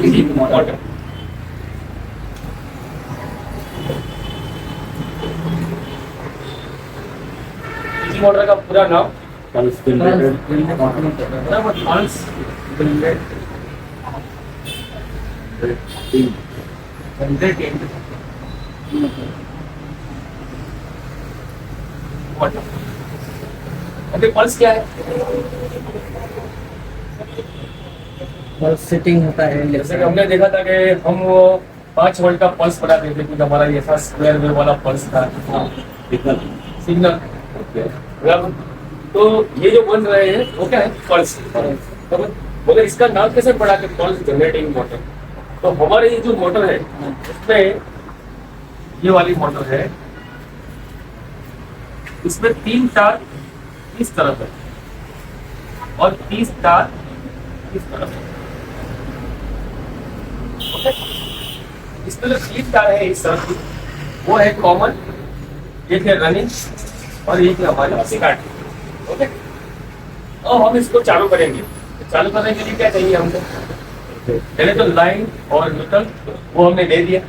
DC motor. DC motor का पूरा नाम pulse generated pulse generated motor. Okay, pulse क्या है? पल्स सेटिंग होता है। जैसे कि हमने देखा था कि हम 5 वोल्ट का पल्स बनाते थे, कुछ हमारा ऐसा स्क्वायर वेव वाला पल्स था, सिग्नल। बराबर। तो ये जो बन रहे हैं वो क्या है? पल्स। मगर इसका नाम कैसे पड़ा कि पल्स जनरेटिंग मोटर? तो हमारे ये जो मोटर है उसमें ये वाली मोटर है, इसमें 3 तार इस तरफ है और 30 तार इस तरफ है। ओके, इसमें जो 3 तार है इस तरफ की, वो है कॉमन, एक है रनिंग और एक है हमारी स्टार्ट। ओके, और हम इसको चालू करेंगे। चालू करने के लिए क्या चाहिए हमको? पहले तो लाइन और न्यूट्रल वो हमने दे दिया।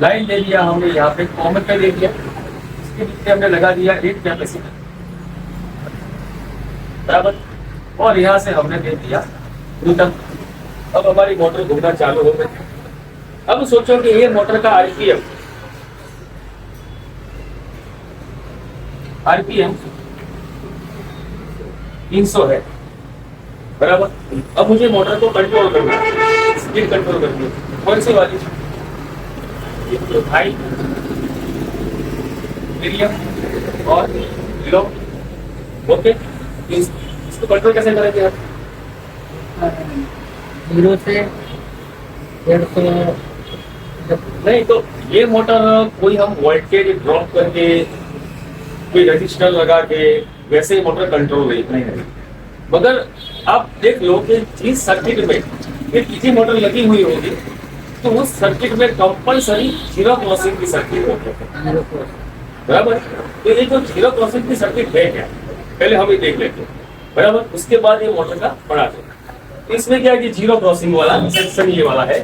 लाइन दे दिया हमने यहाँ पे, कॉमन पे दे दिया, इसके नीचे हमने लगा दिया एक कैपेसिटर। बराबर। और यहाँ से हमने दे दिया न्यूट्रल। अब हमारी मोटर घूमना चालू हो गई। अब सोचो कि ये मोटर का आरपीएम आरपीएम 300 है। बराबर। अब मुझे मोटर को कंट्रोल करना है, स्पीड कंट्रोल करनी है। कौन सी वाली? हाई, मीडियम और लो। ओके, इसको कंट्रोल कैसे करेंगे आप? 0 से 150। नहीं तो ये मोटर कोई हम वोल्टेज ड्रॉप करके कोई रजिस्टर लगा के वैसे ही मोटर कंट्रोल नहीं है। मगर आप देख लो कि जिस सर्किट में ये डीसी मोटर लगी हुई होगी तो उस सर्किट में कंपलसरी जीरो क्रॉसिंग की सर्किट होगी। बराबर। तो ये जो जीरो क्रॉसिंग की सर्किट है क्या, पहले हम ये देख लेते हैं। बराबर। उसके बाद ये मोटर का बड़ा है। तो इसमें क्या है कि जीरो क्रॉसिंग वाला सेक्शन ये वाला है।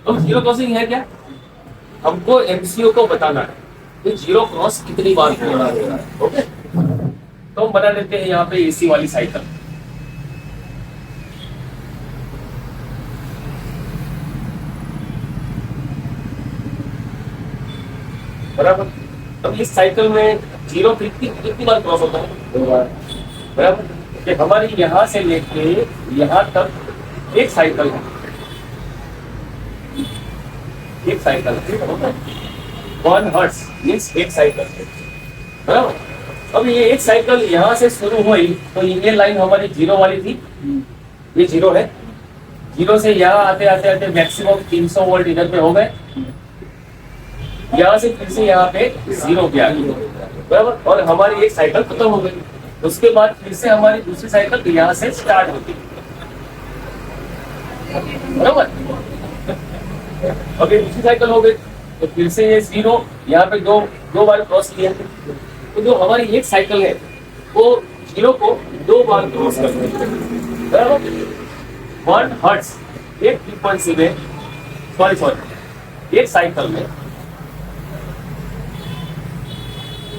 अब जीरो क्रॉसिंग है क्या, हमको एमसीओ को बताना है कि जीरो क्रॉस कितनी बार हो रहा है। ओके, तो हम बना देते हैं यहाँ पे एसी वाली साइकिल। बराबर। अब इस साइकिल में जीरो कितनी बार क्रॉस होता है? 2 बार। बराबर। कि हमारी यहाँ से लेके यहाँ तक एक साइकिल है, एक साइकिल है। 1 हर्ट्ज मीन्स एक साइकिल है। बराबर। अब ये एक साइकिल यहाँ से शुरू हुई तो ये लाइन हमारी जीरो वाली थी, ये जीरो है। जीरो से यहाँ आते आते आते मैक्सिमम 300 वोल्ट इधर पे हो गए। यहाँ से फिर से यहाँ पे जीरो पे आ गई। बराबर। और हमारी एक साइकिल खत्म हो गई। उसके बाद फिर से हमारी दूसरी साइकिल यहाँ से स्टार्ट होती है। बराबर। अभी दूसरी साइकिल हो गई तो फिर से ये जीरो यहाँ पे दो बार क्रॉस किया। तो जो हमारी एक साइकिल है वो जीरो को 2 बार क्रॉस करती है। बराबर। 1 हर्ट्ज एक फ्रीक्वेंसी में, सॉरी एक साइकिल में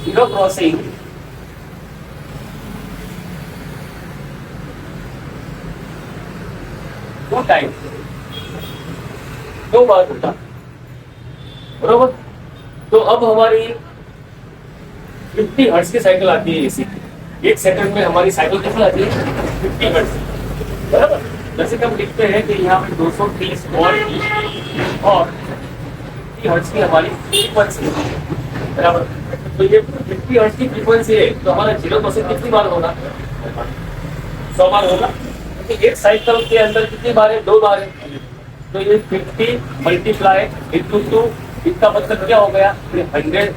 जीरो क्रॉसिंग 2 टाइम, 2 बार होता। बराबर। तो अब हमारी 50 हर्ट्ज की साइकिल आती है एसी की। एक सेकंड में हमारी साइकिल कितनी आती है? 50 हर्ट्ज। बराबर। जैसे कि हम लिखते हैं कि यहाँ पे 230 वोल्ट और 50 हर्ट्ज की हमारी फ्रीक्वेंसी है। बराबर। तो ये 50 हर्ट्ज की फ्रीक्वेंसी है तो हमारा जीरो क्रॉसिंग कितनी बार होगा? 100 बार होगा। क्योंकि एक साइकिल के अंदर कितनी बार है? 2 बार है। तो ये 50 मल्टीप्लाई इंटू 2, इसका मतलब क्या हो गया? 100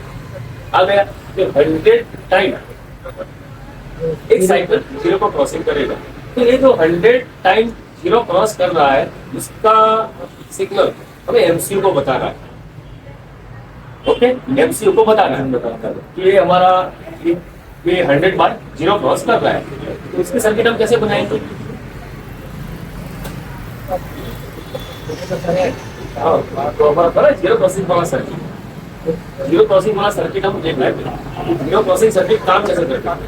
आ गया। तो 100 टाइम एक साइकिल जीरो को क्रॉसिंग करेगा। तो ये जो 100 टाइम जीरो क्रॉस कर रहा है उसका सिग्नल हमें एमसीयू को बता रहा है। ओके, एमसीयू को बता रहा है कि ये हमारा ये 100 बार जीरो क्रॉस कर रहा है। तो इसकी सर्किट हम कैसे बनाएंगे? हाँ, तो हमारा था ना जीरो क्रॉसिंग वाला सर्किट। जीरो क्रॉसिंग वाला सर्किट हम देख रहे हैं, जीरो क्रॉसिंग सर्किट काम कैसे करता है।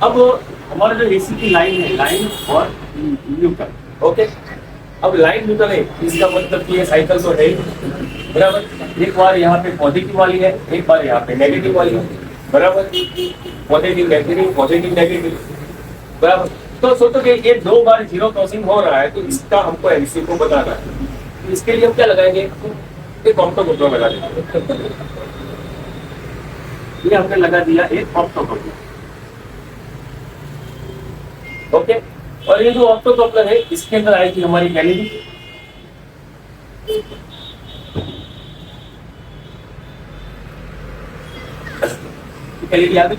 अब हमारा जो एसी की लाइन है, लाइन और न्यूट्रल, ओके। अब लाइन न्यूट्रल है, इसका मतलब कि ये साइकिल तो है ही, बराबर। एक बार यहाँ पे पॉजिटिव वाली है, एक बार यहाँ पे नेगेटिव वाली है, बराबर। पॉजिटिव नेगेटिव, पॉजिटिव नेगेटिव, बराबर। तो सोचो कि ये दो बार जीरो क्रॉसिंग हो रहा है, तो इसका हमको एलसी को बताना है। तो इसके लिए हम क्या लगाएंगे, एक ऑप्टो कपलर लगा देंगे। ये हमने लगा दिया एक ऑप्टो कपलर, ओके। और ये जो ऑप्टो कपलर है, इसके अंदर आएगी हमारी एलईडी। एलईडी आ गई।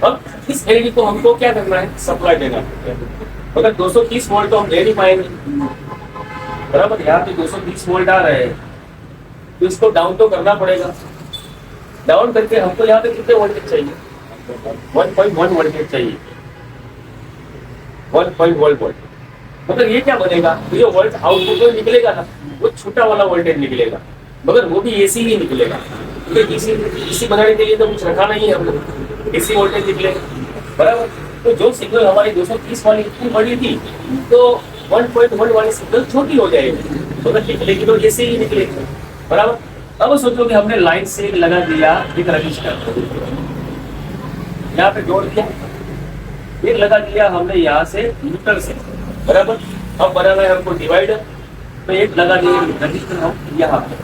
अब इस एलईडी को हमको क्या करना है, सप्लाई देना है। अगर 230 वोल्ट तो हम दे नहीं पाएंगे, बराबर। यहाँ पे 230 वोल्ट आ रहे हैं, तो इसको डाउन तो करना पड़ेगा। डाउन करके हमको यहाँ पे कितने वोल्टेज चाहिए, 1.1 वोल्टेज चाहिए, 1.1 वोल्ट। मतलब ये क्या बनेगा, तो ये वोल्ट आउटपुट में निकलेगा ना, वो छोटा वाला वोल्टेज निकलेगा, मगर वो भी एसी ही निकलेगा। क्योंकि एसी बनाने के लिए तो कुछ रखा नहीं है हम लोग, एसी वोल्टेज निकलेगा, बराबर। तो जो सिग्नल हमारी 230 वाली इतनी बड़ी थी, तो 1.1 वाली सिग्नल छोटी हो जाएगी, मगर निकलेगी तो एसी ही निकलेगी, बराबर। अब सोचो कि हमने लाइन से लगा दिया एक रजिस्टर, यहाँ पे जोड़ दिया, फिर लगा दिया हमने यहाँ से न्यूट्रल से, बराबर। अब बनाना है हमको डिवाइडर, तो एक लगा दिया रजिस्टर हम यहाँ पे,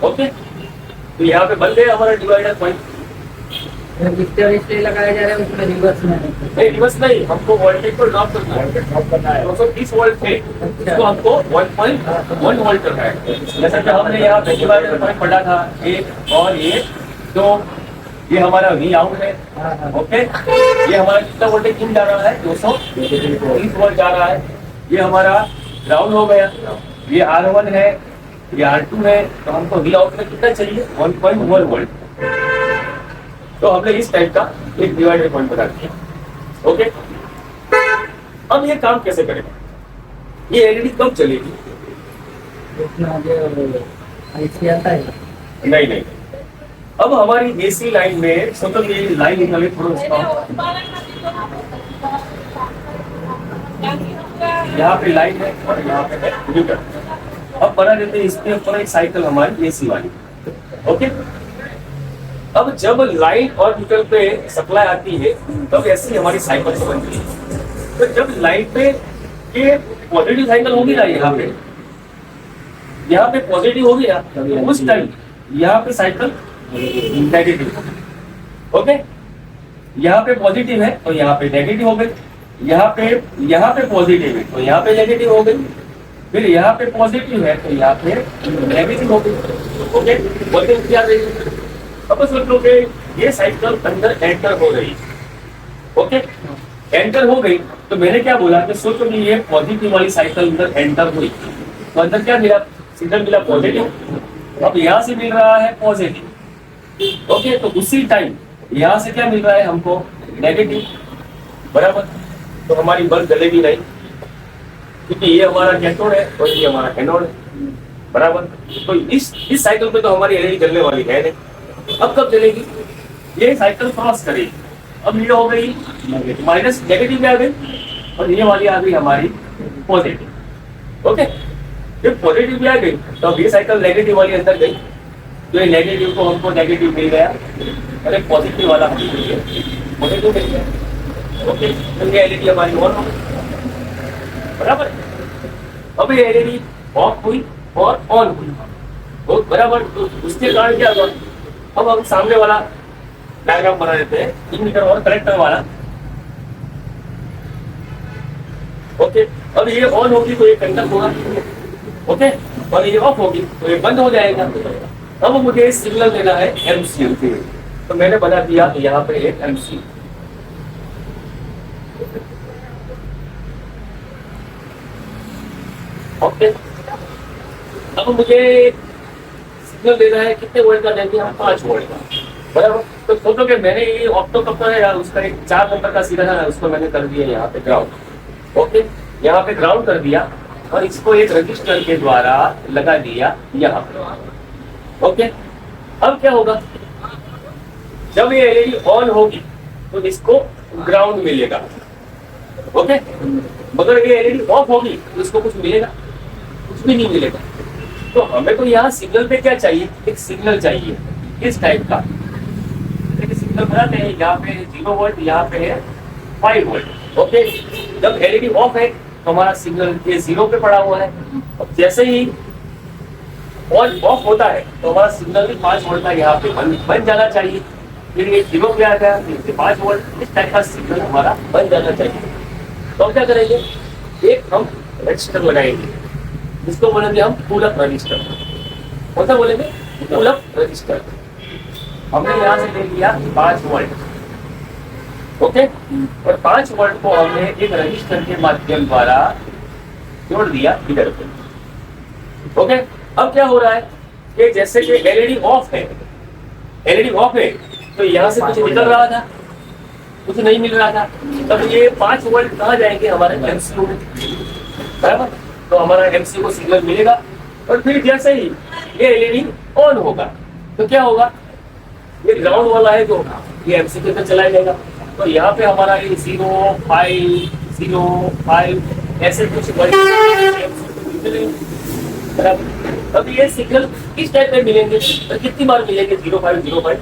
ओके। तो यहाँ पे बन गया हमारा डिवाइडर पॉइंट। रजिस्टर इसलिए लगाया जा रहा है, उसमें रिवर्स में नहीं, रिवर्स नहीं, हमको वोल्टेज को ड्रॉप करना है। 230 वोल्ट थे, इसको हमको 1.1 वोल्ट करना है। जैसा कि हमने यहाँ पे डिवाइडर पॉइंट पढ़ा था, एक और ये दो, ये हमारा वी आउट है, ओके। ये हमारा कितना वोल्टेज इन जा रहा है, 230 वोल्ट जा रहा है। ये हमारा ग्राउंड हो गया, ये R1 है, ये R2 है, तो हमको वी आउट में कितना चाहिए, 1.1 वोल्ट। तो हमने इस टाइप का एक डिवाइडर पॉइंट बना दिया, ओके। अब ये काम कैसे करेगा, ये एलईडी कब चलेगी, उसमें जो आईसी आता है। नहीं नहीं, अब हमारी एसी लाइन में सोचो ये लाइन निकाले थोड़ा उसका, यहाँ पे लाइन है और यहाँ पे है न्यूट्रल। अब बना देते हैं इसके ऊपर एक साइकिल हमारी एसी वाली, ओके। अब जब लाइन और न्यूट्रल पे सप्लाई आती है, तब ऐसी हमारी साइकिल बनती है। तो जब लाइन पे ये पॉजिटिव साइकिल होगी ना, यहाँ पे पॉजिटिव होगी ना, तो उस टाइम यहाँ पे साइकिल नेगेटिव, ओके। यहाँ पे पॉजिटिव है तो यहाँ पे नेगेटिव हो गई, यहाँ पे पॉजिटिव है तो यहाँ पे नेगेटिव हो गई, फिर यहाँ पे पॉजिटिव है तो यहाँ पे नेगेटिव हो गई, ओके। पॉजिटिव क्या गई, अब सोच लो कि ये साइकिल अंदर एंटर हो रही, ओके। एंटर हो गई तो मैंने क्या बोला कि सोचो कि ये पॉजिटिव वाली साइकिल अंदर एंटर हुई, तो अंदर क्या मिला, सिग्नल मिला पॉजिटिव। अब यहाँ से मिल रहा है पॉजिटिव, ओके। तो उसी टाइम यहाँ से क्या मिल रहा है हमको, नेगेटिव, बराबर। तो हमारी बल्ब जलेगी नहीं, क्योंकि ये हमारा कैथोड है और ये हमारा एनोड है, बराबर। तो इस साइकिल पे तो हमारी एलईडी जलने वाली है नहीं। अब कब जलेगी, ये साइकिल क्रॉस करेगी। अब ये हो गई माइनस, नेगेटिव में आ गई, और ये वाली आ गई हमारी पॉजिटिव, ओके। जब पॉजिटिव भी आ गई तो अब ये साइकिल नेगेटिव वाली अंदर गई, तो ये नेगेटिव को हमको नेगेटिव मिल गया और एक पॉजिटिव वाला पॉजिटिव मिल गया, ओके। तो ये एलईडी हमारी ऑन हो गई, बराबर। अब ये एलईडी ऑफ हुई और ऑन हुई, तो बराबर। तो उसके कारण क्या हुआ, अब हम सामने वाला डायग्राम बना देते हैं, इमीटर और कलेक्टर वाला, ओके। अब ये ऑन होगी तो ये कंडक्ट होगा, ओके, और ये ऑफ होगी तो ये बंद हो जाएगा। अब मुझे सिग्नल देना है एमसीयू, तो मैंने बना दिया तो यहाँ पे एक एमसीयू, ओके। अब मुझे सिग्नल दे रहा है कितने वोल्ट का देंगे हम, 5 वोल्ट का, बराबर। तो सोचो कि मैंने ये ऑप्टो कपलर है यार, उसका एक 4 नंबर का सीधा है, उसको मैंने कर दिया यहाँ पे ग्राउंड। ओके, यहाँ पे ग्राउंड कर दिया और इसको एक रजिस्टर के द्वारा लगा दिया यहाँ पे। ओके, अब क्या होगा, जब ये एलईडी ऑन होगी तो इसको ग्राउंड मिलेगा। ओके, मगर ये एलईडी ऑफ होगी तो इसको कुछ मिलेगा, कुछ भी नहीं मिलेगा। तो हमें तो यहाँ सिग्नल पे क्या चाहिए, एक सिग्नल चाहिए इस टाइप का। देखिए सिग्नल बनाते हैं, यहाँ पे 0 वोल्ट, यहाँ पे है 5 वोल्ट। ओके, जब एलईडी ऑफ है तो हमारा सिग्नल ये 0 पे पड़ा हुआ है। अब जैसे ही ऑन ऑफ होता है तो हमारा सिग्नल भी 5 वोल्ट का यहाँ पे बन जाना चाहिए। फिर ये 0 पे आ गया, फिर से 5 वोल्ट, इस टाइप का सिग्नल हमारा बन जाना चाहिए। तो हम क्या करेंगे, एक हम रजिस्टर लगाएंगे, जिसको बोलेंगे हम पुल अप रजिस्टर। कौन सा बोलेंगे, पुल अप रजिस्टर। हमने यहाँ से ले लिया 5 वोल्ट। ओके, और 5 वोल्ट को हमने एक रजिस्टर के माध्यम द्वारा जोड़ दिया इधर पे। ओके, अब क्या हो रहा है कि जैसे कि एलईडी ऑफ है, एलईडी ऑफ है तो यहाँ से कुछ निकल रहा था, कुछ नहीं मिल रहा था। तब ये 5 वोल्ट कहाँ जाएंगे, हमारे एमसीयू में, बराबर। तो हमारा एमसीयू को सिग्नल मिलेगा और फिर जैसे ही ये एलईडी ऑन होगा तो क्या होगा, ये ग्राउंड वाला है जो ये एमसीयू के अंदर चलाया जाएगा। तो यहाँ पे हमारा ये 0 5 0 5 ऐसे कुछ बराबर। अब ये सिग्नल किस टाइप में मिलेंगे, तो कितनी बार मिलेंगे 0 5 0 5।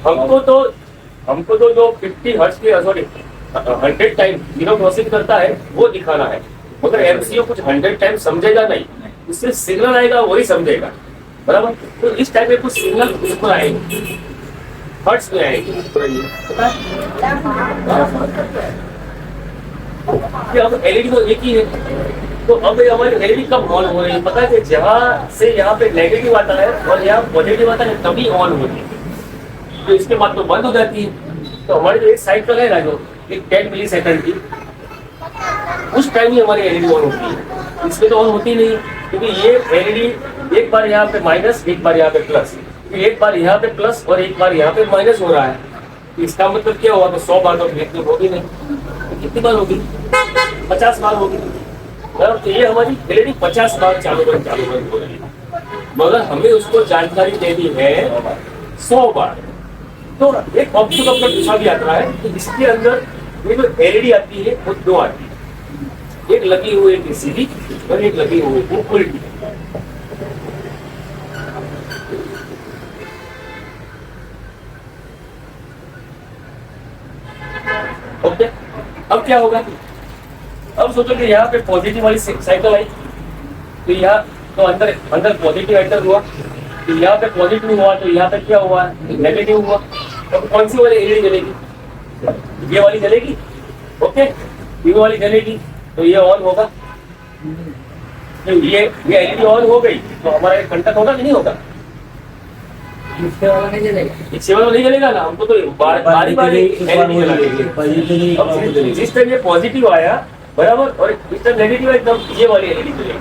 हमको तो जो 50 हर्ट्ज के, सॉरी 100 टाइम जीरो क्रॉसिंग करता है वो दिखाना है, मगर एमसीयू कुछ 100 टाइम समझेगा नहीं, उससे सिग्नल आएगा वही समझेगा, बराबर। तो इस टाइप में कुछ सिग्नल उसको आएंगे, हर्ट्ज में आएंगे। अब एलईडी तो एक ही है, तो अब हमारी एलईडी कब ऑन हो रही है, पता है, जहाँ से यहाँ पे नेगेटिव आता है और यहाँ पॉजिटिव आता है तभी ऑन होती है, तो इसके बाद तो बंद हो जाती है। तो हमारी जो एक साइकिल है ना, जो एक 10 मिली सेकंड की, उस टाइम ही हमारी एलईडी ऑन होती है, इसमें तो ऑन होती नहीं, क्योंकि ये एलईडी एक बार यहाँ पे माइनस, एक बार यहाँ पे प्लस, एक बार यहाँ पे प्लस और एक बार यहाँ पे माइनस हो रहा है। तो इसका मतलब क्या हुआ, तो 100 बार तो ब्रेक होगी नहीं, तो कितनी बार होगी, 50 बार होगी। तो ये हमारी एलईडी 50 बार चालू बंद हो रही है, मगर हमें उसको जानकारी देनी है 100 बार। तो एक ऑप्टो कपलर दूसरा भी आता है, तो इसके अंदर ये जो एलईडी आती है वो 2 आती है, एक लगी हुई है सीधी और एक लगी हुई है उल्टी। ओके, अब क्या होगा, अब सोचो कि यहाँ पे पॉजिटिव वाली साइकिल आई, तो यहाँ तो अंदर पॉजिटिव एंटर हुआ, तो यहाँ पे पॉजिटिव हुआ, तो यहाँ पे क्या हुआ, नेगेटिव हुआ। तो कौन सी वाली एलईडी जलेगी, ये वाली जलेगी। ओके, ये वाली जलेगी तो ये ऑन होगा, तो ये एलईडी ऑन हो गई तो हमारा एक कंटक होगा कि नहीं होगा, इसके वाला नहीं जलेगा, इससे वाला नहीं जलेगा ना, हमको तो बारी बारी जिस टाइम ये पॉजिटिव आया, बराबर, और इस टाइम नेगेटिव है, तब ये वाली एलईडी जलेगी,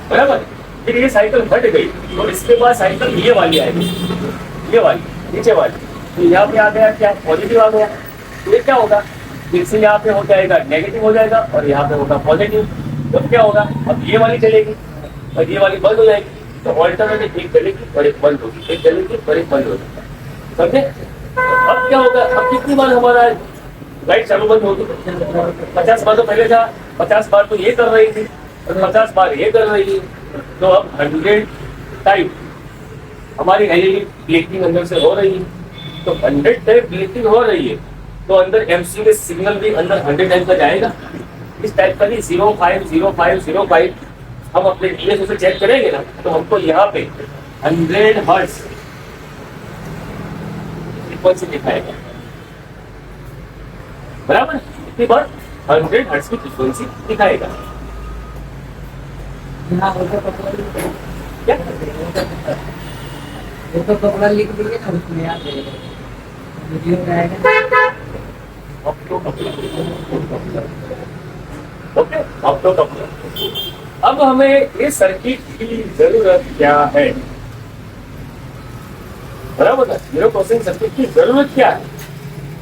बराबर। फिर ये साइकिल हट गई तो इसके बाद साइकिल ये वाली आएगी, ये वाली नीचे वाली, तो यहाँ पे आ गया क्या, पॉजिटिव आ गया, तो ये क्या होगा, फिर से यहाँ पे हो जाएगा नेगेटिव हो जाएगा और यहाँ पे होगा पॉजिटिव। तो क्या होगा, अब ये वाली चलेगी और ये वाली बंद हो जाएगी, तो ऑल्टरनेटिव एक चलेगी और एक बंद होगी, एक चलेगी और एक बंद होगी, समझे। तो अब क्या होगा, अब कितनी बार हमारा लाइट चालू बंद होगी, 50 बार तो पहले था, 50 बार तो ये कर रही थी और 50 बार ये कर रही है, तो अब 100 टाइम हमारी एलईडी ब्लिंकिंग अंदर से हो रही है। तो 100 टाइम ब्लिंकिंग हो रही है तो अंदर एमसीयू में सिग्नल भी अंदर 100 टाइम का जाएगा, इस टाइप का भी 0 5 0 5 0 5। हम अपने डीएसओ से चेक करेंगे ना, तो हमको यहाँ पे 100 हर्ट्ज फ्रीक्वेंसी दिखाएगा, बराबर। कितनी बार, 100 हर्ट्ज की फ्रीक्वेंसी दिखाएगा। यहाँ ऑटो कपलर क्या, ऑटो कपलर लिख दिए ना, उसमें याद रहेगा, वीडियो में आएगा। Opto coupler, okay, opto coupler. अब हमें इस सर्किट की जरूरत क्या है? बराबर ना, जीरो क्रॉसिंग सर्किट की जरूरत क्या है?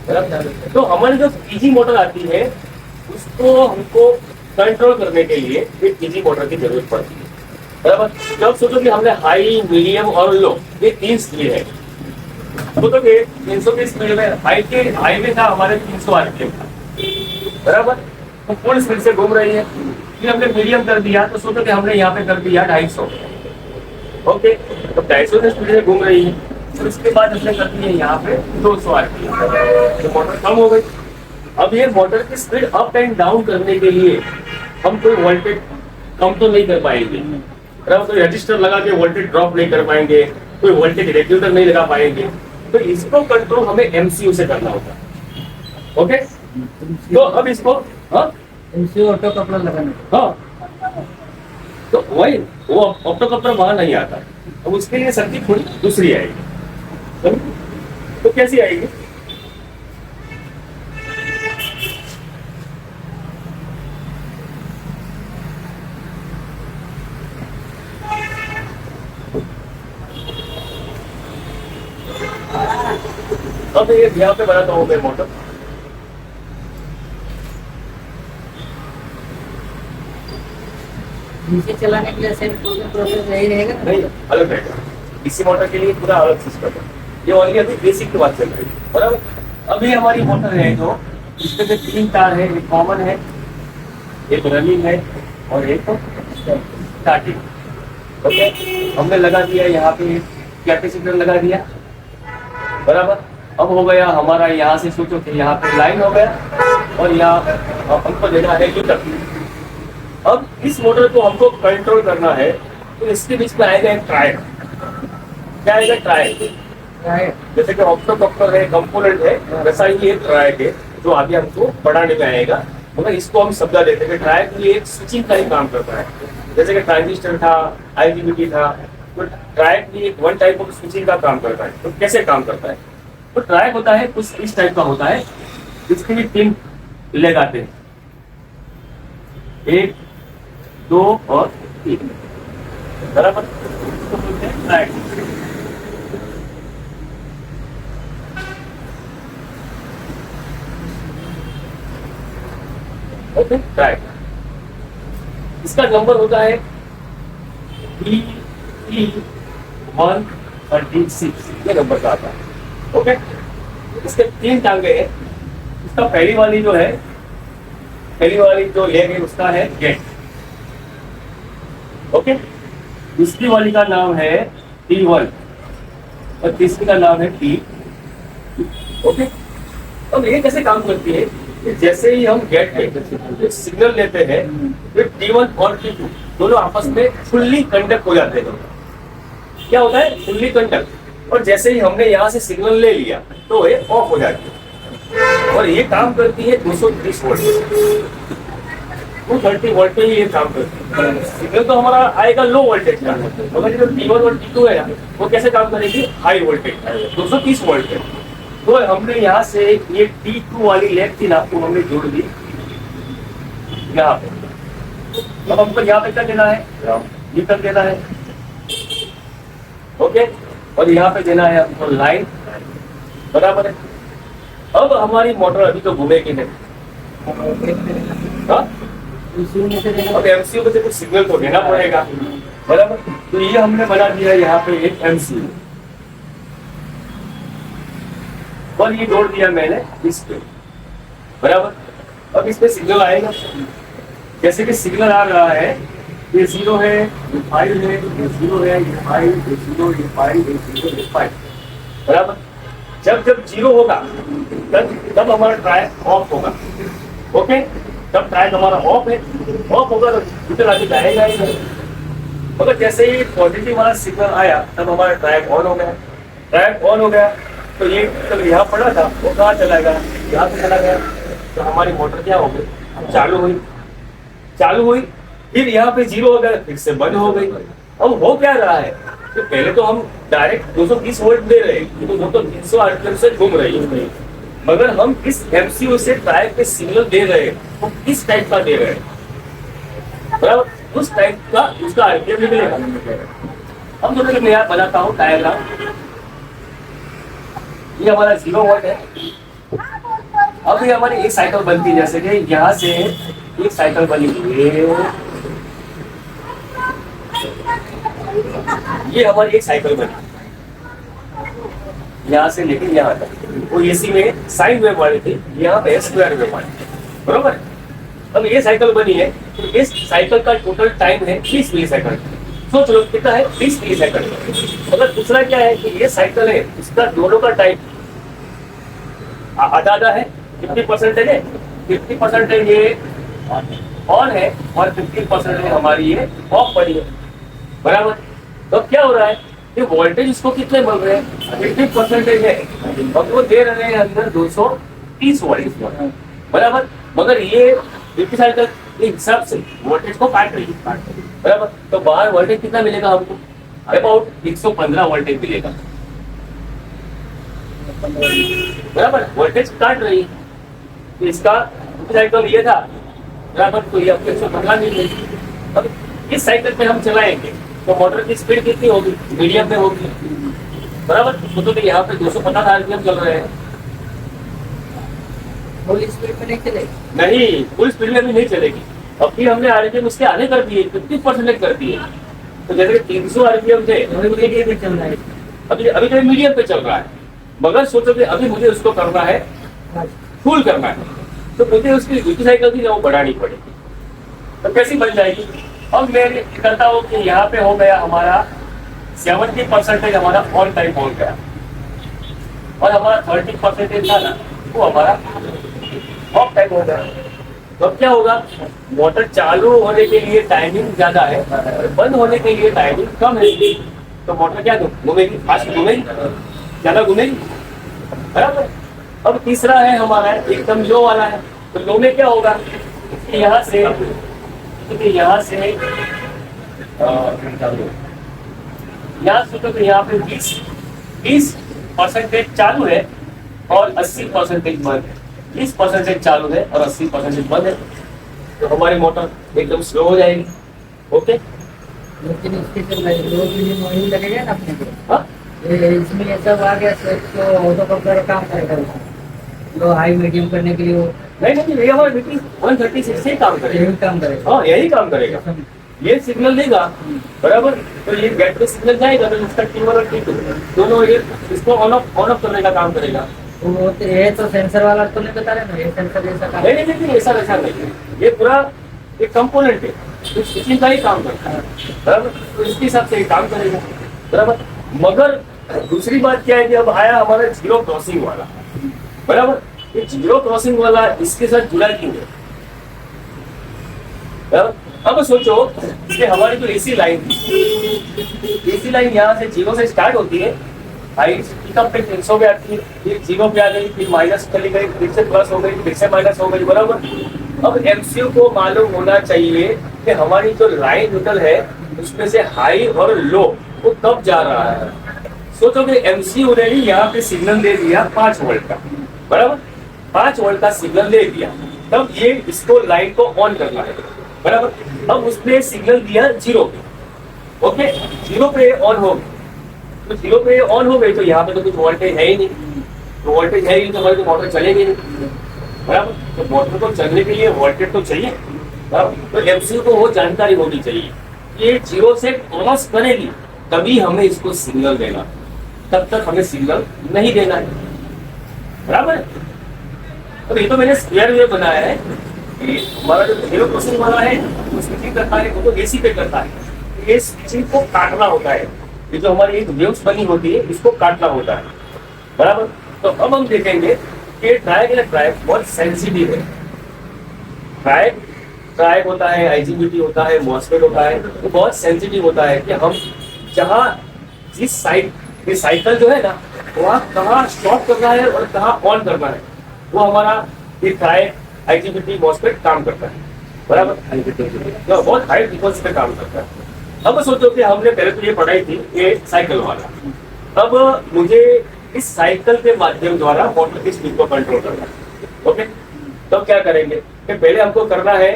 बराबर। तो हमारी जो पीजी मोटर आती है उसको हमको कंट्रोल करने के लिए एक पीजी मोटर की जरूरत पड़ती है। बराबर। जब सोचो कि हमने हाई, मीडियम और लो, ये 3 स्पीड है। सोचो कि 300 की स्पीड में हाईवे था हमारे 300 आरपीएम था। बराबर। तो फुल स्पीड से घूम रही है। फिर हमने मीडियम कर दिया तो सोचो कि हमने यहाँ पे कर दिया 250। ओके, तो 250 की स्पीड से घूम रही है। फिर उसके बाद हमने कर दी है यहाँ पे 200 आरपीएम, तो मोटर कम हो गई। अब ये मोटर की स्पीड अप एंड डाउन करने के लिए हम कोई वोल्टेज कम तो नहीं कर पाएंगे, कोई रजिस्टर लगा के वोल्टेज ड्रॉप नहीं कर पाएंगे, कोई वोल्टेज रेगुलेटर नहीं लगा पाएंगे। तो इसको कंट्रोल हमें एमसीयू से करना होगा। ओके, तो अब इसको एमसीयू ऑटो कपलर लगाना। हाँ, तो वही वो ऑप्टो कपलर वहां नहीं आता। अब उसके लिए सर्किट थोड़ी दूसरी आएगी। तो कैसी आएगी? अब ये यहाँ पे बनाता हूँ मैं मोटर। नीचे चलाने के लिए सेम प्रोसेस यही रहेगा? नहीं, अलग रहेगा। डीसी मोटर के लिए पूरा अलग सिस्टम है। ये ओनली अभी बेसिक की बात चल रही है। बराबर। अभी हमारी मोटर है जो इसमें से 3 तार है, एक कॉमन है, एक रनिंग है और एक स्टार्टिंग। ओके, हमने लगा दिया यहाँ पे कैपेसिटर लगा दिया। बराबर। अब हो गया हमारा, यहाँ से सोचो कि यहाँ पे लाइन हो गया और यहाँ हमको देना है लीटर। अब इस मोटर को हमको कंट्रोल करना है तो इसके बीच में आएगा एक ट्रायड। क्या आएगा? ट्रायड। जैसे कि ऑप्टो कपलर है, कंपोनेंट है, वैसा ही ये ट्रायड है जो आगे हमको पढ़ाने में आएगा। मगर इसको हम शब्द देते हैं कि ट्रायड ये एक स्विचिंग का ही काम करता है। जैसे कि ट्रांजिस्टर था, आईजीबीटी था, तो ट्रायड भी एक वन टाइप ऑफ स्विचिंग का काम करता है। तो कैसे काम करता है? तो ट्रायड होता है कुछ इस टाइप का होता है, इसके भी 3 लेग आते हैं, 1, 2 और 3। बराबर। तो बोलते हैं ट्रायड। Okay, triad. इसका नंबर होता है BE136, ये नंबर का आता है। ओके, इसके 3 टांगे हैं। इसका पहली वाली जो लेग है उसका है गेट। ओके, दूसरी वाली का नाम है T1 और तीसरी का नाम है T। ओके, अब ये कैसे काम करती है कि जैसे ही हम गेट पे सिग्नल लेते हैं फिर T1 और T2 दोनों आपस में फुल्ली कंडक्ट हो जाते हैं। क्या होता है? Fully conduct. और जैसे ही हमने यहाँ से सिग्नल ले लिया तो ये ऑफ हो जाती है और ये काम करती है 230 वोल्ट, 230 वोल्ट पे ही ये काम करती है। सिग्नल तो हमारा आएगा लो वोल्टेज का, मगर जो T1 और T2 है वो कैसे काम करेगी? हाई वोल्टेज, 230 वोल्ट पे। तो हमने यहाँ से ये T2 वाली लेग थी ना, वो हमने जोड़ दी यहाँ पे। अब हमको यहाँ पे क्या देना है? ये कर देना है। ओके, और यहाँ पे देना है हमको लाइन। बराबर है। अब हमारी मोटर अभी तो घूमेगी नहीं। हाँ? अब एमसीयू को कुछ सिग्नल तो देना पड़ेगा। बराबर। तो ये हमने बना दिया यहाँ पे एक एमसीयू और ये जोड़ दिया मैंने इस पे। बराबर। अब इस पे सिग्नल आएगा। जैसे कि सिग्नल आ रहा है, ये 0 है, ये 5 है, ये 0 है, ये 5, ये 0, ये 5, ये 0, ये 5। बराबर। जब 0 होगा तब हमारा ट्रायड ऑफ होगा। ओके, जब ट्रायड हमारा ऑफ होगा तो मीटर आगे जाएगा ही नहीं। मगर जैसे ही पॉजिटिव वाला सिग्नल आया तब हमारा ट्रायड ऑन हो गया। ट्रायड ऑन हो गया तो ये जब यहाँ पड़ा था वो कहाँ चला गया? यहाँ पे चला गया। तो हमारी मोटर क्या हो गई? चालू हुई। फिर यहाँ पे 0 हो गया, फिर से बंद हो गई। अब हो क्या रहा है? तो पहले तो हम डायरेक्ट 230 वोल्ट दे रहे हैं, तो वो तो 300 आरपीएम से घूम रही है। मगर हम इस एमसीयू से ट्रायड पे सिग्नल दे रहे हैं, वो किस टाइप का दे रहे हैं? बराबर। उस टाइप का उसका आरपीएम निकलेगा। अब जो मैं यहाँ बनाता हूँ डायग्राम, ये हमारा 0 वोल्ट है। अब ये हमारी एक साइकिल बनती है, जैसे कि यहाँ से एक साइकिल बनी ये हमारी एक साइकिल बनी यहाँ से लेके यहाँ तक। वो एसी में साइन वेव वाली थी, यहाँ पे स्क्वायर वेव वाली, बरोबर। अब ये साइकिल बनी है, तो इस साइकिल का टोटल टाइम है 30 मिली सेकंड। सोच लो कितना है, 30 मिली सेकंड। अगर दूसरा क्या है कि ये साइकिल है, इसका दोनों का टाइम आधा आधा है, 50% है, 50% ये ऑन है और 50% हमारी ये ऑफ पड़ी है, बराबर। तो क्या हो रहा है कि वोल्टेज इसको कितने मिल रहे हैं, 50% है और वो दे रहे हैं अंदर 230 वोल्ट, बराबर। मगर ये ड्यूटी साइकिल के हिसाब से वोल्टेज को काट रही है, बराबर। तो बाहर वोल्टेज कितना मिलेगा हमको, अबाउट 115 वोल्टेज मिलेगा, बराबर। वोल्टेज काट रही है, तो इसका ड्यूटी साइकिल ये था, बराबर। तो ये आपको 115 मिल गई। अब इस साइकिल पे हम चलाएंगे तो मोटर की स्पीड कितनी होगी, मीडियम में होगी, बराबर। तो यहाँ पे 250 आरपीएम चल रहे हैं, फुल स्पीड में नहीं चलेगी, नहीं फुल स्पीड में भी नहीं चलेगी। अब भी हमने आरपीएम उसके आधे कर दिए, 50% कर दिए। तो जैसे 300 आरपीएम थे, मीडियम में चल रहा है, अभी अभी तो मीडियम पे चल रहा है। मगर सोचो कि अभी मुझे उसको करना है, फुल करना है, तो मुझे उसकी ड्यूटी साइकिल भी वो बढ़ानी पड़ेगी। तो कैसी बन जाएगी। अब मैं करता हूँ कि यहाँ पे हो गया हमारा 70% हमारा ऑन टाइम हो गया और हमारा 30% था ना, वो हमारा ऑफ टाइम हो गया। तो अब क्या होगा, मोटर चालू होने के लिए टाइमिंग ज्यादा है और बंद होने के लिए टाइमिंग कम है। तो मोटर क्या घूमेगी, फास्ट घूमेगी, ज्यादा घूमेगी, बराबर। अब तीसरा है हमारा एकदम लो वाला है। तो लो में क्या होगा, यहाँ से यहाँ सोचो कि यहाँ पे 20% चालू है और 80% बंद है। 20% चालू है और 80% बंद है, तो हमारी मोटर एकदम स्लो हो जाएगी। ओके, लेकिन इसके जो मिनिमम वही लगेगा ना अपने को। हाँ इसमें ये सब आ गया, तो ऑटो कंप्यूटर काम करेगा तो हाई मीडियम करने के लिए वो नहीं, ये हमारा 136 से काम करेगा, यही काम करेगा। हाँ यही काम करेगा। ये सिग्नल देगा, बराबर। तो ये गेट पे सिग्नल जाएगा, तो इसका T1 और T2 दोनों ये इसको ऑन ऑफ करने का काम करेगा। वो तो ये तो सेंसर वाला तो नहीं बता रहे ना, ये सेंसर जैसा काम नहीं, ऐसा नहीं है। ये पूरा एक कंपोनेंट है, तो स्विचिंग का ही काम करता है, बराबर। तो इसके हिसाब से ये काम करेगा, बराबर। मगर दूसरी बात क्या है कि अब आया हमारा जीरो क्रॉसिंग वाला, बराबर। ये जीरो क्रॉसिंग वाला इसके साथ जुड़ा क्यों है, बराबर। अब सोचो कि हमारी जो एसी लाइन थी, एसी लाइन यहाँ से 0 से स्टार्ट होती है, हाइट पिकअप पे 300 पे आती है, फिर 0 पे आ गई, फिर माइनस चली गई, फिर से प्लस हो गई, फिर से माइनस हो गई, बराबर। अब एमसीयू को मालूम होना चाहिए कि हमारी जो लाइन न्यूट्रल है उसमें से हाई और लो वो कब जा रहा है। सोचो कि एमसीयू ने ही यहाँ पे सिग्नल दे दिया 5 वोल्ट का, बराबर। 5 वोल्ट का सिग्नल दे दिया, तब ये इसको लाइन को ऑन करना है, बराबर। अब उसने सिग्नल दिया 0 पे, ओके, 0 पे ऑन हो गई। तो 0 पे ऑन हो गई तो यहाँ पे तो कुछ वोल्टेज है ही नहीं, तो वोल्टेज है ही नहीं तो हमारी मोटर चलेगी नहीं, बराबर। तो मोटर को चलने के लिए वोल्टेज तो चाहिए, बराबर। तो एमसीयू को वो जानकारी होनी चाहिए, ये 0 से क्रॉस करेगी तभी हमें इसको सिग्नल देना, तब तक हमें सिग्नल नहीं देना है, बराबर। तो ये तो मैंने स्क्वायर वेव बनाया है कि हमारा जो जीरो क्रॉसिंग वाला है वो स्विचिंग करता है, वो तो एसी पे करता है। ये स्विचिंग को काटना होता है, ये जो हमारी एक वेव्स बनी होती है इसको काटना होता है, बराबर। तो अब हम देखेंगे कि ट्रायंगल बहुत सेंसिटिव है। ट्रायग होता है, आईजीबीटी होता है, मॉसफेट होता है, तो बहुत सेंसिटिव होता है कि हम जहाँ जिस साइड ये साइकिल जो है ना वहाँ कहाँ स्टॉप करना है और कहाँ ऑन करना है, वो हमारा ये ट्रायग आईजीबीटी मॉसफेट काम करता है, बराबर। तो बहुत हाई फ्रीक्वेंसी पे काम करता है। अब सोचो कि हमने पहले तो ये पढ़ाई थी ये साइकिल वाला, अब मुझे इस साइकिल के माध्यम द्वारा मोटर की स्पीड को कंट्रोल करना है, ओके। तो क्या करेंगे कि पहले हमको करना है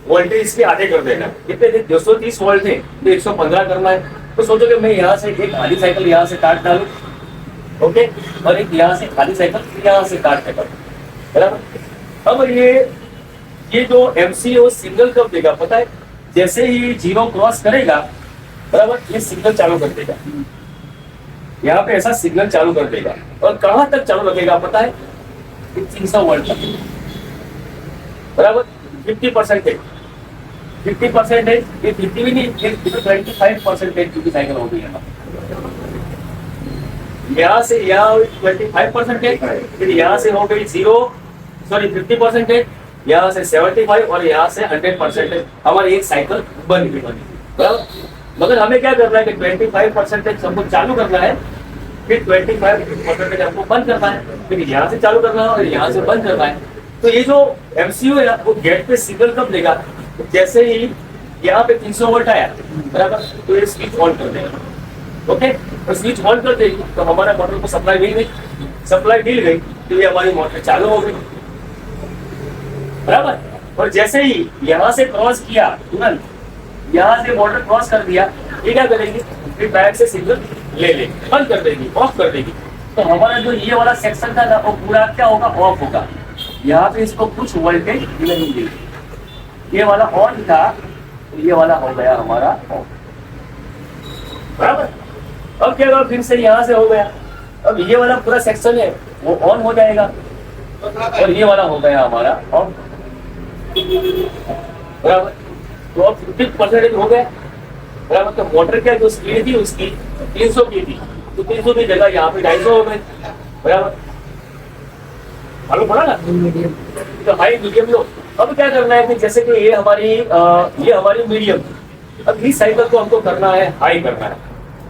वोल्टेज इसके आधे कर देना। कितने थे? 230 वोल्ट थे, तो 115 करना है। तो सोचो कि मैं यहाँ से एक आधी साइकिल यहाँ से काट डालू, ओके, और एक यहाँ से आधी साइकिल यहाँ से काट देगा, बराबर। अब ये जो एमसीओ सिग्नल कब देगा पता है? जैसे ही 0 क्रॉस करेगा, बराबर, ये सिग्नल चालू कर देगा। यहाँ पे ऐसा सिग्नल चालू कर देगा, और कहां तक चालू रखेगा पता है? 300 वोल्ट तक, बराबर। 50%, 50%, ये 50 भी नहीं, 25% की साइकिल हो गई है। यहाँ से यहाँ 25%, फिर यहाँ से हो गई 50%, यहाँ से 75 और यहाँ से 100%। हमारी एक साइकिल बन गई, बराबर। मगर हमें क्या करना है कि 25% हमको चालू करना है, फिर 25% हमको बंद करना है, फिर यहाँ से चालू करना है और यहाँ से बंद करना है। तो ये जो एमसीयू है वो गेट पे सिग्नल कब देगा? तो जैसे ही यहाँ पे 300 वोल्ट आया, बराबर, तो ये स्विच ऑन कर देगा, ओके। तो स्विच ऑन कर देगी तो हमारा मोटर को सप्लाई मिल गई, तो ये हमारी मोटर चालू हो गई, बराबर। और जैसे ही यहाँ से क्रॉस किया, तुरंत यहाँ से मोटर क्रॉस कर दिया, ये क्या करेगी? फिर बैक से सिग्नल ले लेगी, बंद कर देगी, ऑफ कर देगी। तो हमारा जो ये वाला सेक्शन था ना, वो पूरा क्या होगा? ऑफ होगा। यहाँ पे इसको कुछ वोल्टेज नहीं देगी। ये वाला ऑन था, तो ये वाला हो गया हमारा ऑफ, बराबर। अब क्या होगा? फिर से यहाँ से हो गया, अब ये वाला पूरा सेक्शन है वो ऑन हो जाएगा, और ये वाला हो गया हमारा ऑफ, बराबर। तो अब 50% हो गया, बराबर। तो मोटर क्या जो स्पीड थी उसकी 300 की थी, तो 300 की जगह यहाँ पे 250 हो गए, बराबर। मालूम पड़ा ना? तो हाई मीडियम लो। अब क्या करना है कि जैसे कि ये हमारी मीडियम, अब इस साइकिल को हमको करना है हाई करना है,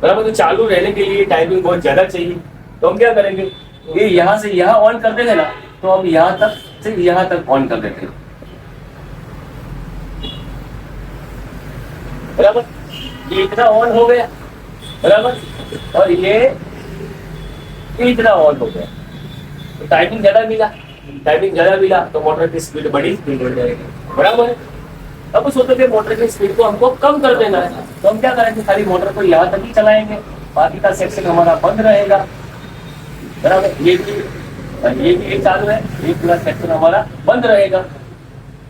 बराबर। तो चालू रहने के लिए टाइमिंग बहुत ज्यादा चाहिए, तो हम क्या करेंगे? ये यहाँ से यहाँ ऑन कर देंगे ना, तो हम यहाँ तक से यहाँ तक ऑन कर देते हैं, बराबर। ये इतना ऑन हो गया, बराबर, और ये इतना ऑन हो गया। तो टाइमिंग ज्यादा मिला तो मोटर की स्पीड बढ़ जाएगी, बराबर। अब सोचते थे मोटर की स्पीड को हमको कम कर देना है, तो हम क्या करेंगे? खाली मोटर को यहाँ तक ही चलाएंगे, बाकी का सेक्शन हमारा बंद रहेगा, बराबर। ये भी एक चालू है, ये पूरा सेक्शन हमारा बंद रहेगा,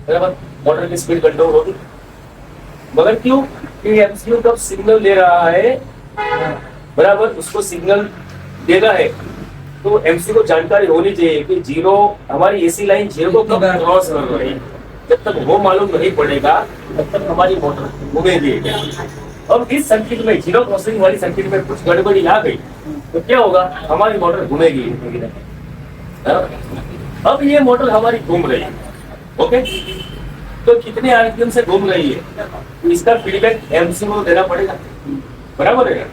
बराबर। मोटर की स्पीड कंट्रोल होगी। मगर क्यों? कि एमसीयू कब सिग्नल दे रहा है, बराबर, उसको सिग्नल देना है, तो एमसीयू को जानकारी होनी चाहिए कि 0 हमारी एसी लाइन 0 को कब क्रॉस कर रही है। जब तक वो मालूम नहीं पड़ेगा तब तक हमारी मोटर घूमेगी। अब इस सर्किट में 0 क्रॉसिंग वाली सर्किट में कुछ गड़बड़ी आ गई तो क्या होगा? हमारी मोटर घूमेगी। अब ये मोटर हमारी घूम रही है, ओके। तो कितने आरपीएम से घूम रही है, तो इसका फीडबैक एमसीयू को देना पड़ेगा, बराबर है।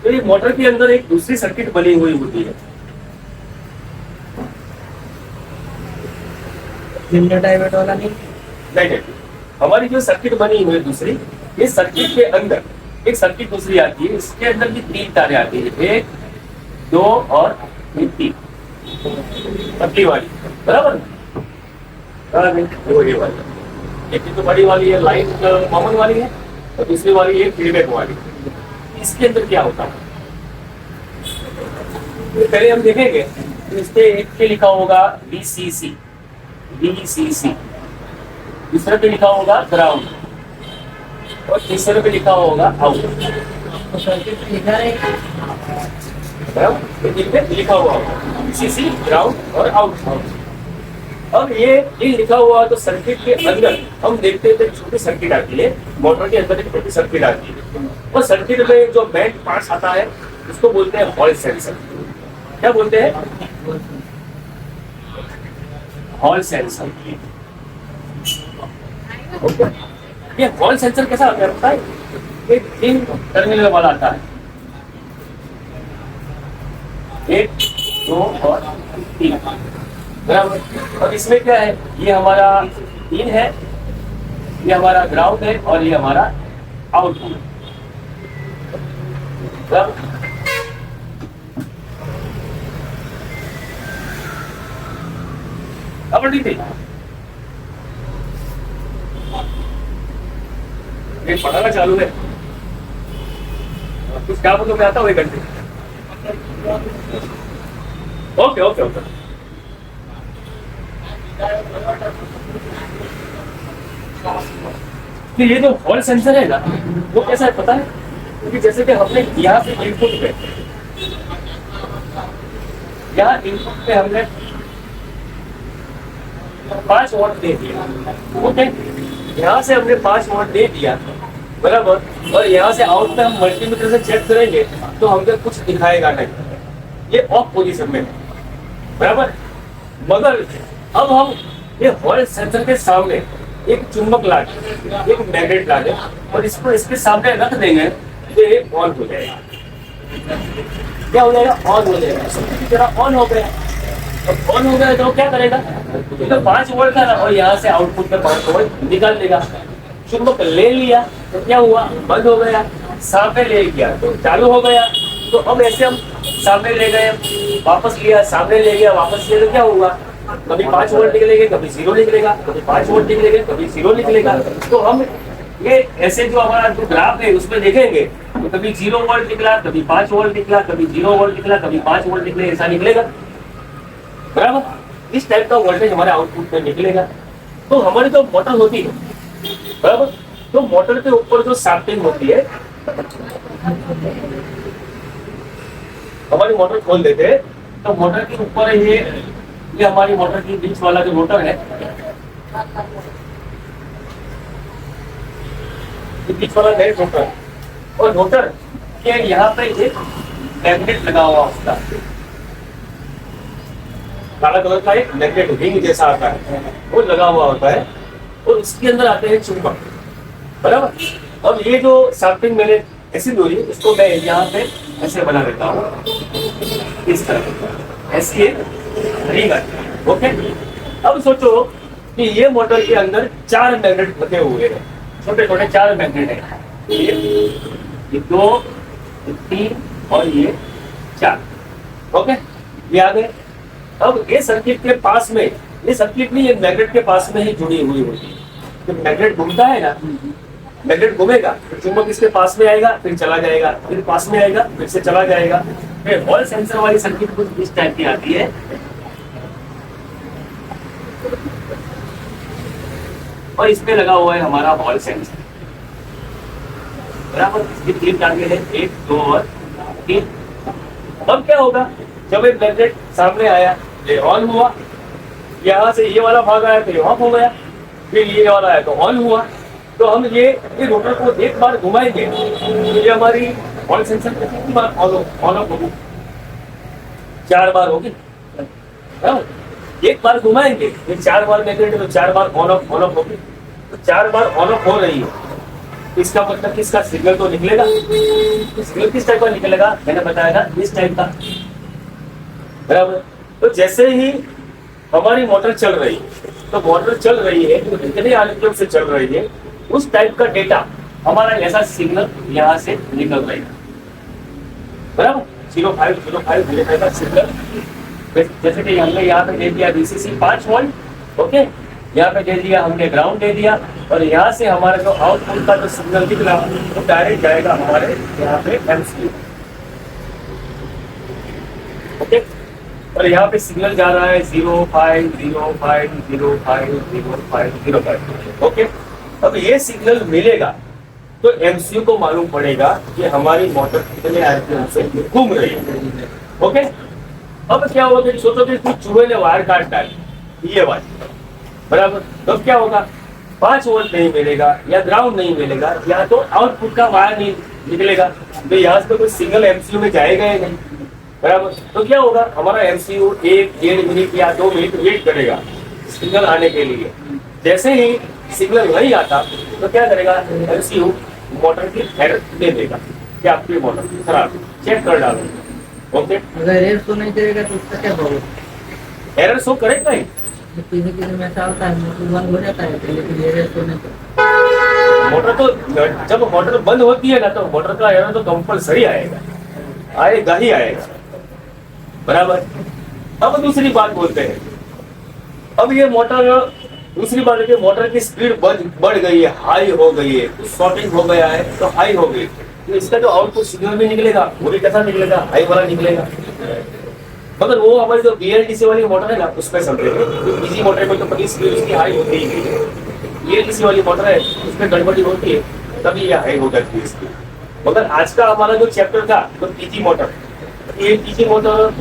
तो ये मोटर के अंदर एक दूसरी सर्किट बनी हुई होती है, डाइवर्ट वाला नहीं। हमारी जो सर्किट बनी हुई है दूसरी, इस सर्किट के अंदर एक सर्किट दूसरी आती है, इसके अंदर भी 3 तारें आती है, 1, 2 और 3, पतली वाली, बराबर। वो ये वाली, एक तो बड़ी वाली है लाइन कॉमन वाली है, और दूसरी वाली है फीडबैक वाली। इसके अंदर क्या होता है पहले हम देखेंगे। तो इसके एक पे लिखा होगा VCC, दूसरे पे लिखा होगा ग्राउंड, और तीसरे पे लिखा होगा आउट। तो सर्किट लिखा है, लिखा हुआ VCC, ग्राउंड और आउट। अब ये लिखा हुआ तो सर्किट के अंदर हम देखते थे छोटी सर्किट आती है, मोटर के अंदर एक छोटी सर्किट आती है, और सर्किट में जो मेन पार्ट आता है उसको बोलते हैं हॉल सेंसर। क्या बोलते हैं? Hall sensor. ये हॉल सेंसर कैसा होता है? एक 3 टर्मिनल वाला आता है, 1, 2 और 3, बराबर। और इसमें क्या है? ये हमारा इन है, ये हमारा ग्राउंड है, और ये हमारा आउटपुट है, बराबर। अब ठीक है। ये पढ़ाना चालू है, कुछ काम हो तो मैं आता हूँ 1 घंटे। Okay okay okay. तो ये जो हॉल सेंसर है ना, वो कैसा है पता है? क्योंकि जैसे कि हमने यहाँ पे इनपुट पे, यहाँ इनपुट पे हमने 5 वोल्ट दे दिया, ओके। यहाँ से हमने 5 वोल्ट दे दिया, बराबर। और यहाँ से आउट पे हम मल्टीमीटर से चेक करेंगे तो हमको कुछ दिखाएगा नहीं, ये ऑफ पोजीशन में है, बराबर। मगर अब हम ये हॉल सेंसर के सामने एक चुंबक ला दें, एक मैग्नेट ला दें और इसको इसके सामने रख देंगे तो ये ऑन हो जाएगा। क्या हो जाएगा? ऑन हो जाएगा। इसी तरह ऑन हो गया। अब ऑन हो गया तो क्या करेगा? तो 5 वोल्ट था ना, और यहाँ से आउटपुट में 5 वोल्ट निकाल देगा। चुंबक ले लिया तो क्या हुआ? बंद हो गया। सामने ले गया तो चालू हो गया। तो अब ऐसे हम सामने ले गए, वापस लिया, सामने ले गया, वापस लिया, तो क्या हुआ? कभी 5 वोल्ट निकलेंगे, कभी 0 निकलेगा, कभी 5 वोल्ट निकलेंगे, कभी 0 निकलेगा। तो हम ये ऐसे जो हमारा जो ग्राफ है उसमें देखेंगे तो कभी 0 वोल्ट निकला, कभी 5 वोल्ट निकला, कभी 0 वोल्ट निकला, कभी 5 वोल्ट निकले, ऐसा निकलेगा, बराबर। इस टाइप का वोल्टेज हमारे आउटपुट में निकलेगा। तो हमारी जो मोटर होती है, बराबर, तो मोटर के ऊपर जो सैंपलिंग होती है, हमारी मोटर खोल देते हैं तो मोटर के ऊपर ये हमारी मोटर की बीच वाला जो रोटर है, ये बीच वाला है रोटर, और रोटर के यहाँ पे एक मैग्नेट लगा हुआ होता है, काला कलर का एक मैग्नेट रिंग जैसा आता है, वो लगा हुआ होता है, और उसके अंदर आते हैं चुंबक, बराबर। अब ये जो सैंपलिंग मैंने ऐसी दूरी, इसको मैं यहाँ पे ऐसे बना देता हूँ, इस तरह ऐसी एक रिंग आती है, ओके। अब सोचो कि ये मोटर के अंदर 4 मैग्नेट लगे हुए हैं, छोटे छोटे 4 मैग्नेट हैं, ये 2, ये 3 और ये 4, ओके। ये आ गए। अब ये सर्किट के पास में, ये सर्किट नहीं, ये मैग्नेट के पास में ही जुड़ी हुई होती है। जब मैग्नेट घूमता है ना, मैग्नेट घूमेगा तो चुंबक इसके पास में आएगा, फिर चला जाएगा, फिर पास में आएगा, फिर से चला जाएगा। फिर हॉल सेंसर वाली सर्किट कुछ इस टाइप की आती है, और इसमें लगा हुआ है हमारा हॉल सेंसर, बराबर। इसकी 3 टांगे हैं, 1, 2 और 3। अब क्या होगा? जब एक मैग्नेट सामने आया, ये ऑन हुआ, यहाँ से ये वाला भाग आया तो ये ऑफ हो गया, फिर ये वाला आया तो ऑन हुआ। तो हम ये रोटर को एक बार घुमाएंगे तो ये हमारी हॉल सेंसर कितनी बार ऑन ऑफ होगी? 4 बार होगी, एक बार घुमाएंगे, ये 4 बार मैग्नेट, तो 4 बार ऑन ऑफ होगी, तो 4 बार ऑन ऑफ हो रही है। इसका मतलब किसका सिग्नल तो निकलेगा। सिग्नल किस टाइप का निकलेगा? मैंने बताया ना, इस टाइप का, बराबर। तो जैसे ही हमारी मोटर चल रही है, तो मोटर चल रही है तो कितने आरपीएम से चल रही है, उस टाइप का डेटा हमारा ऐसा सिग्नल यहाँ से निकल रहेगा, बराबर। 05 05 का सिग्नल, जैसे कि हमने यहाँ पे दे दिया VCC 5 वोल्ट, ओके। यहाँ पे दे दिया हमने ग्राउंड दे दिया, और यहाँ से हमारा जो आउटपुट का जो सिग्नल निकला वो डायरेक्ट जाएगा हमारे यहाँ पे MCU, ओके। और यहाँ पे सिग्नल जा रहा है 0505050505, ओके। अब ये सिग्नल मिलेगा तो एमसीयू को मालूम पड़ेगा कि हमारी मोटर कितने आरपीएम से घूम रही है, ओके। अब क्या होगा कि सोचो कि कुछ चूहे ने वायर काट डाली, ये वायर, बराबर। तो क्या होगा? 5 वोल्ट नहीं मिलेगा, या ग्राउंड नहीं मिलेगा, या तो आउटपुट का वायर नहीं निकलेगा, तो यहाँ से तो कोई सिग्नल एमसीयू में जाएगा ही नहीं, बराबर। तो क्या होगा? हमारा एमसीयू 1-1.5 मिनट या 2 मिनट वेट करेगा सिग्नल आने के लिए। जैसे ही सिग्नल नहीं आता तो क्या करेगा? एमसीयू मोटर की एरर दे देगा कि आपकी मोटर खराब है, चेक कर डालो, ओके। अगर एरर शो नहीं करेगा तो उसका क्या होगा? एरर शो करेगा ही, किसी में ऐसा होता है मोटर बंद हो जाता है, लेकिन एरर शो नहीं करता। मोटर तो जब मोटर बंद होती है ना तो मोटर का एरर तो कंपल्सरी आएगा, आएगा ही आएगा, बराबर। अब दूसरी बात बोलते हैं, अब ये मोटर दूसरी बात है कि मोटर की स्पीड बढ़ गई है, हाई हो गई है, कुछ शॉर्टिंग हो गया है तो हाई हो गई, तो इसका जो आउटपुट सिग्नल भी निकलेगा वो भी कैसा निकलेगा, हाई वाला निकलेगा। मगर वो हमारी जो BLDC वाली मोटर है ना उसमें समझेंगे, इजी मोटर में तो कभी स्पीड उसकी हाई होती ही नहीं है। BLDC वाली मोटर है उसमें गड़बड़ी होती है तभी ये हाई हो जाती है स्पीड। मगर आज का हमारा जो चैप्टर था तो PG मोटर, ये PG मोटर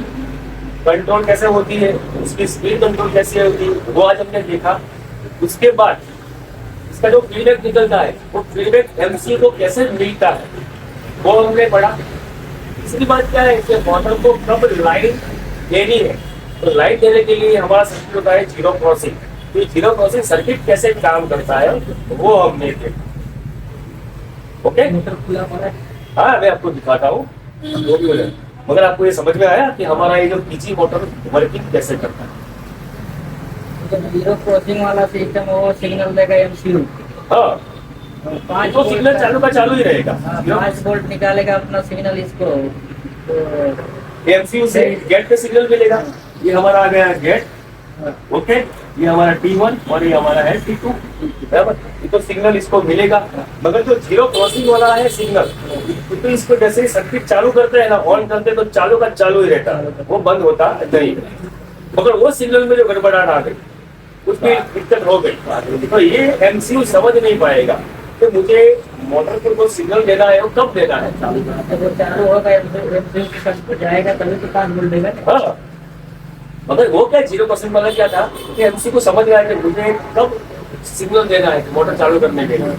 कंट्रोल कैसे होती है, उसकी स्पीड कंट्रोल कैसे होती है वो आज हमने देखा। उसके बाद इसका जो फीडबैक निकलता है वो फीडबैक MC को कैसे मिलता है वो हमने पढ़ा। तीसरी बात क्या है कि मोटर को कब लाइन देनी है, तो लाइन देने के लिए हमारा सर्किट होता है जीरो क्रॉसिंग। तो ये जीरो क्रॉसिंग सर्किट कैसे काम करता है वो हमने देखा। ओके, मोटर खुला पड़ा है। हाँ मैं आपको दिखाता हूँ वो भी हो जाए। मगर आपको ये समझ में आया कि हमारा ये जो PG मोटर वर्किंग कैसे करता है। जब जीरो क्रॉसिंग वाला सिस्टम वो सिग्नल देगा MCU, हाँ, तो सिग्नल चालू का चालू ही रहेगा। 5 वोल्ट निकालेगा अपना सिग्नल इसको, तो MCU से गेट पे सिग्नल मिलेगा। ये हमारा आ गया गेट, ओके, ये हमारा T1 और ये हमारा है T2, बराबर। ये तो सिग्नल इसको मिलेगा। मगर जो जीरो क्रॉसिंग वाला है सिग्नल, तो इसको जैसे ही सर्किट चालू करते हैं ना, ऑन करते हैं तो चालू का चालू ही रहता है, वो बंद होता नहीं। मगर वो सिग्नल में जो गड़बड़ाहट आ गई, उसकी दिक्कत हो गई, तो ये MCU समझ नहीं पाएगा कि मुझे मोटर को जो सिग्नल देना है वो कब देना है। जब वो चालू होगा MCU के साथ जाएगा तभी तो 5 वोल्ट देगा। हाँ, मगर वो क्या जीरो परसेंट वाला क्या था कि MC को समझ में आया कि मुझे कब सिग्नल देना है मोटर चालू करने के लिए।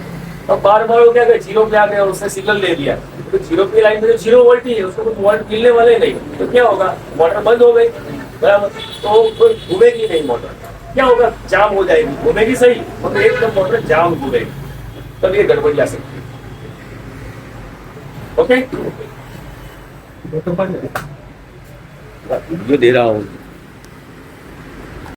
अब बार बार वो क्या गया जीरो पे आ गया और उसने सिग्नल दे दिया, तो जीरो की लाइन में जो जीरो वोल्ट ही है उसको कुछ वोल्ट मिलने वाले नहीं, तो क्या होगा, मोटर बंद हो गई, बराबर। तो कोई घूमेगी नहीं मोटर, क्या होगा, जाम हो जाएगी। घूमेगी सही मगर एकदम मोटर जाम घूमेगी, तब ये गड़बड़ी आ सकती है। ओके, वो तो बंद है। जो दे रहा हूँ